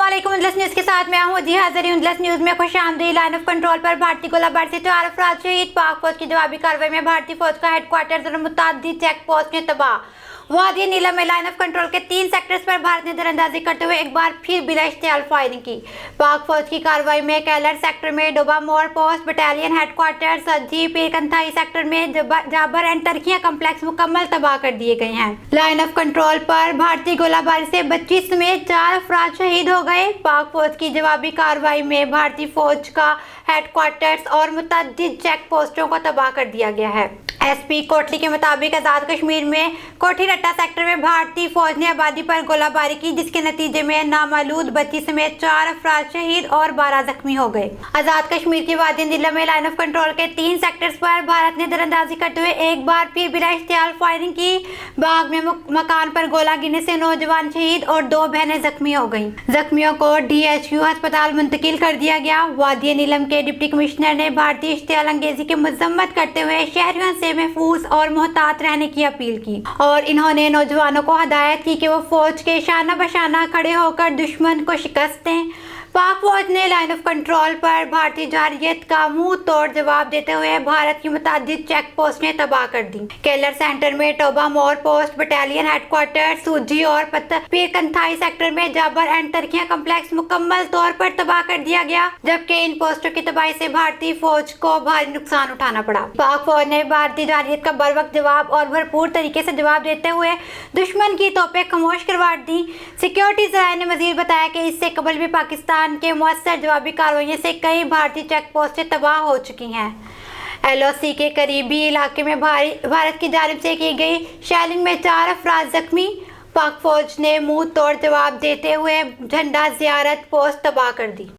अस्सलामुअलैकुम उजलस न्यूज़ के साथ मैं हूँ जी हाजिर उजलस न्यूज़ में खुश आमदीद। लाइन ऑफ कंट्रोल पर भारतीय गोलाबारी से 4 अफराद शहीद। पाक फौज की जवाबी कार्रवाई में भारतीय फौज का हेडक्वार्टर और मुतअद्दिद चेक पोस्ट ने तबाह। वादी नीलम में लाइन ऑफ कंट्रोल के 3 सेक्टर्स पर भारत ने दरअंदाजी करते हुए एक बार फिर बिला इश्तियाल फायरिंग की। पाक फौज की कार्रवाई में कैलर सेक्टर में डोबा मोर पोस्ट बटालियन हेडक्वार्टर, सज्जी पीरकंथाई सेक्टर में जाबर एंड तरखियां कम्प्लेक्स मुकम्मल तबाह कर दिए गए हैं। लाइन ऑफ कंट्रोल पर भारतीय गोलाबारी से 25 समेत 4 अफराद शहीद हो गए। पाक फौज की जवाबी कार्रवाई में भारतीय फौज का हेडक्वार्टर्स और मुतअद्दिद चेक पोस्टों को तबाह कर दिया गया है। एसपी कोटली के मुताबिक आज़ाद कश्मीर में कोठी रट्टा सेक्टर में भारतीय फौज ने आबादी पर गोलाबारी की, जिसके नतीजे में नामालूद बच्ची समेत 4 अफराद शहीद और 12 जख्मी हो गए। आज़ाद कश्मीर की वादी नीलम में लाइन ऑफ कंट्रोल के 3 सेक्टर्स पर भारत ने दरअंदाजी करते हुए एक बार फिर बिला इश्तियाल फायरिंग की। बाग में मकान पर गोला गिरने से नौजवान शहीद और 2 बहनें जख्मी हो गईं। जख्मियों को DHQ अस्पताल मुंतकिल कर दिया गया। वादी नीलम के डिप्टी कमिश्नर ने भारतीय इश्तियाल अंगेजी की मजम्मत करते हुए शहरियों से महफूज और मोहतात रहने की अपील की और इन्होंने नौजवानों को हदायत की कि वो फौज के शाना बशाना खड़े होकर दुश्मन को शिकस्त दें। पाक फौज ने लाइन ऑफ कंट्रोल पर भारतीय जारहियत का मुंह तोड़ जवाब देते हुए भारत की मुतअद्दिद चेक पोस्ट ने तबाह कर दी। केलर सेंटर में टोबा मोर पोस्ट बटालियन हेडक्वार्टर, सूजी और पीरकंथाई सेक्टर में जाबर एंड तरखियां कम्प्लेक्स मुकम्मल तौर पर तबाह कर दिया गया, जबकि इन पोस्टों की तबाही से भारतीय फौज को भारी नुकसान उठाना पड़ा। पाक फौज ने भारतीय जारहियत का बरवक्त जवाब और भरपूर तरीके से जवाब देते हुए दुश्मन की तोपें खामोश करवा दी। सिक्योरिटी ज़राए ने मजीद बताया कि इससे कबल भी पाकिस्तान के मुअस्सर जवाबी कार्रवाई से कई भारतीय चेक पोस्टें तबाह हो चुकी हैं। LOC के करीबी इलाके में भारत की जानिब से की गई शेलिंग में 4 अफराद जख्मी। पाक फौज ने मुंह तोड़ जवाब देते हुए झंडा जियारत पोस्ट तबाह कर दी।